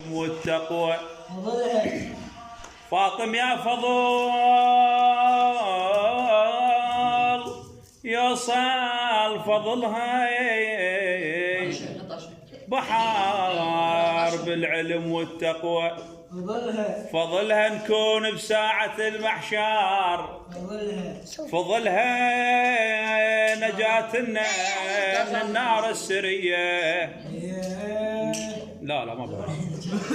والتقوى. فاطم يا فضل يوصل فضلها بحار بالعلم والتقوى. فضلها نكون بساعة المحشر، فضلها نجاتنا من النار السرية. لا ما بعرف.